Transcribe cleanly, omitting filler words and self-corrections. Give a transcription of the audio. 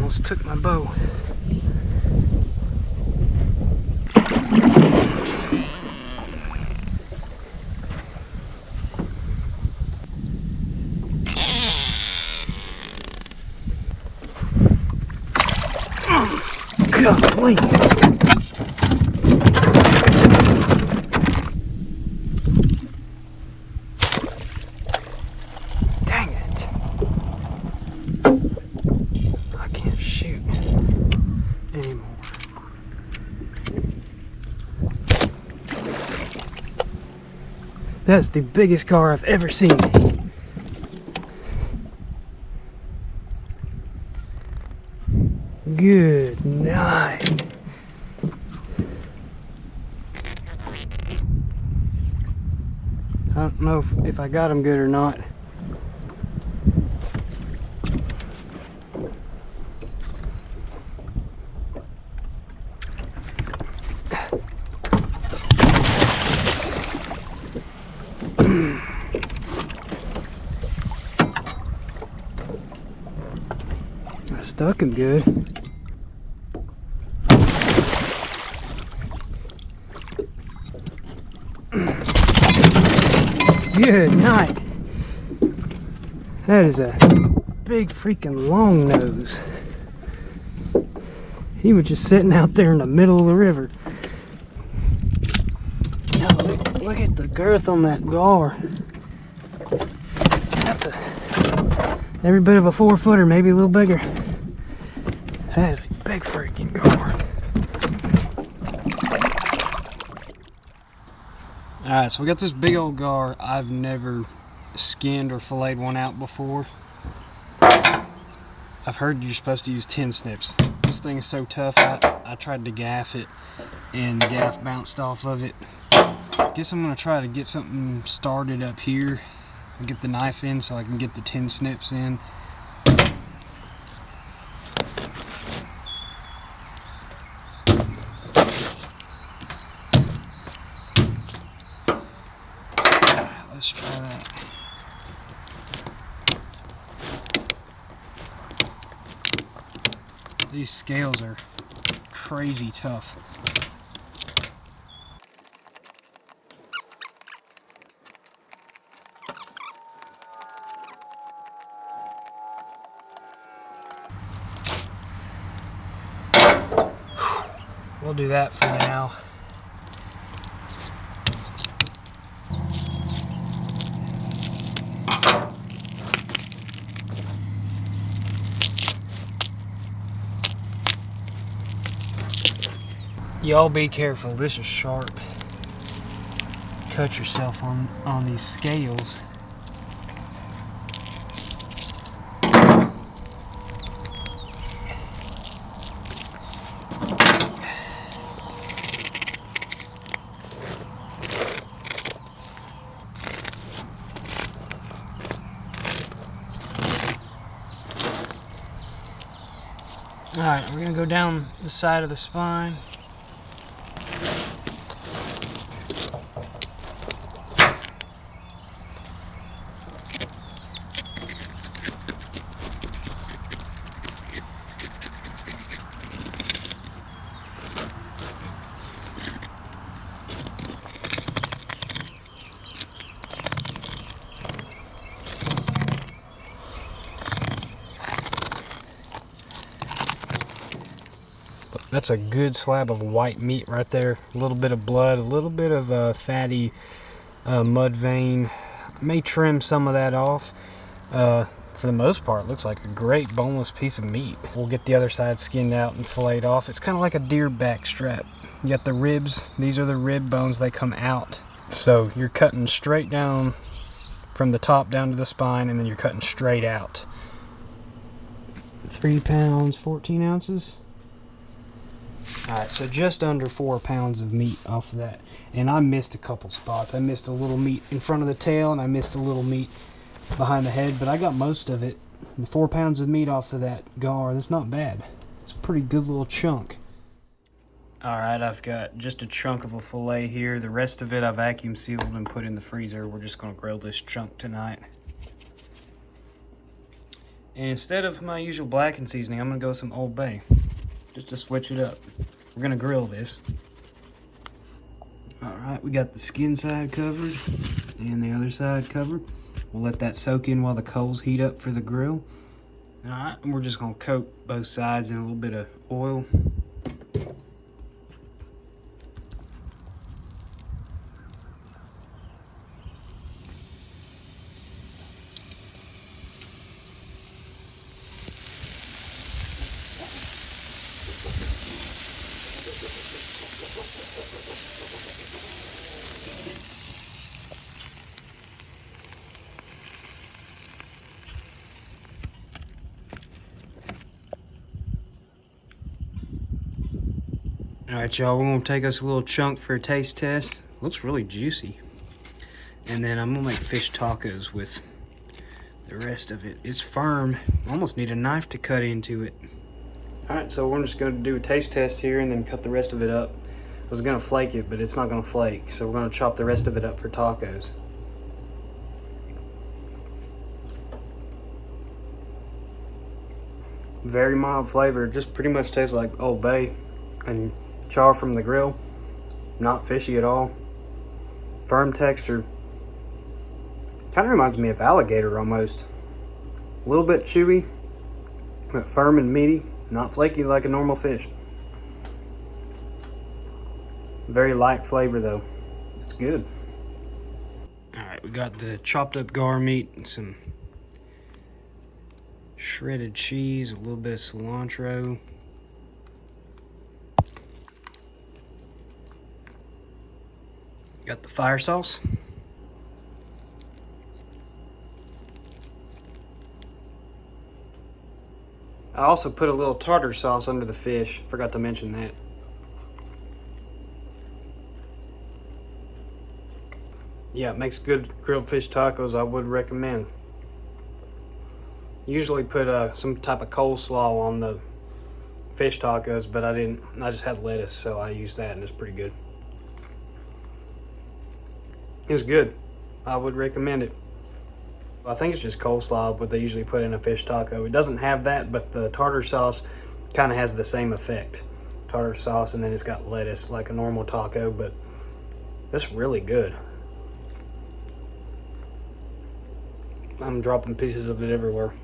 almost took my bow. Golly. Dang it. I can't shoot anymore. That's the biggest gar I've ever seen. Good night. I don't know if I got him good or not. I stuck him good. Good night. That is a big freaking long nose. He was just sitting out there in the middle of the river. Now look at the girth on that gar. That's every bit of a 4-footer, maybe a little bigger. That is a big freaking gar. Alright, so we got this big old gar. I've never skinned or filleted one out before. I've heard you're supposed to use 10 snips. This thing is so tough, I tried to gaff it and the gaff bounced off of it. I guess I'm going to try to get something started up here and get the knife in so I can get the 10 snips in. Let's try that. These scales are crazy tough. We'll do that for now. Y'all be careful, this is sharp. Cut yourself on these scales. Alright, we're gonna go down the side of the spine. That's a good slab of white meat right there. A little bit of blood, a little bit of fatty mud vein. May trim some of that off. For the most part, it looks like a great boneless piece of meat. We'll get the other side skinned out and filleted off. It's kind of like a deer back strap. You got the ribs. These are the rib bones. They come out. So you're cutting straight down from the top down to the spine, and then you're cutting straight out. 3 pounds, 14 ounces. Alright, so just under 4 pounds of meat off of that. And I missed a couple spots. I missed a little meat in front of the tail, and I missed a little meat behind the head, but I got most of it. And 4 pounds of meat off of that gar, that's not bad. It's a pretty good little chunk. Alright, I've got just a chunk of a fillet here. The rest of it I vacuum sealed and put in the freezer. We're just going to grill this chunk tonight. And instead of my usual blackened seasoning, I'm gonna go with some Old Bay, just to switch it up. We're gonna grill this. All right, we got the skin side covered and the other side covered. We'll let that soak in while the coals heat up for the grill. All right, and we're just gonna coat both sides in a little bit of oil. All right, y'all, we're gonna take us a little chunk for a taste test. Looks really juicy. And then I'm gonna make fish tacos with the rest of it. It's firm. Almost need a knife to cut into it. All right, so we're just gonna do a taste test here and then cut the rest of it up. I was gonna flake it, but it's not gonna flake. So we're gonna chop the rest of it up for tacos. Very mild flavor. It just pretty much tastes like Old Bay and char from the grill. Not fishy at all. Firm texture. Kind of reminds me of alligator almost. A little bit chewy, but firm and meaty. Not flaky like a normal fish. Very light flavor though. It's good. Alright, we got the chopped up GAR meat and some shredded cheese, a little bit of cilantro. Got the fire sauce. I also put a little tartar sauce under the fish. Forgot to mention that. Yeah, it makes good grilled fish tacos. I would recommend. Usually put some type of coleslaw on the fish tacos, but I didn't. I just had lettuce, so I used that and it's pretty good. It's good. I would recommend it. I think it's just coleslaw, but they usually put in a fish taco. It doesn't have that, but the tartar sauce kind of has the same effect. Tartar sauce, and then it's got lettuce like a normal taco, but it's really good. I'm dropping pieces of it everywhere.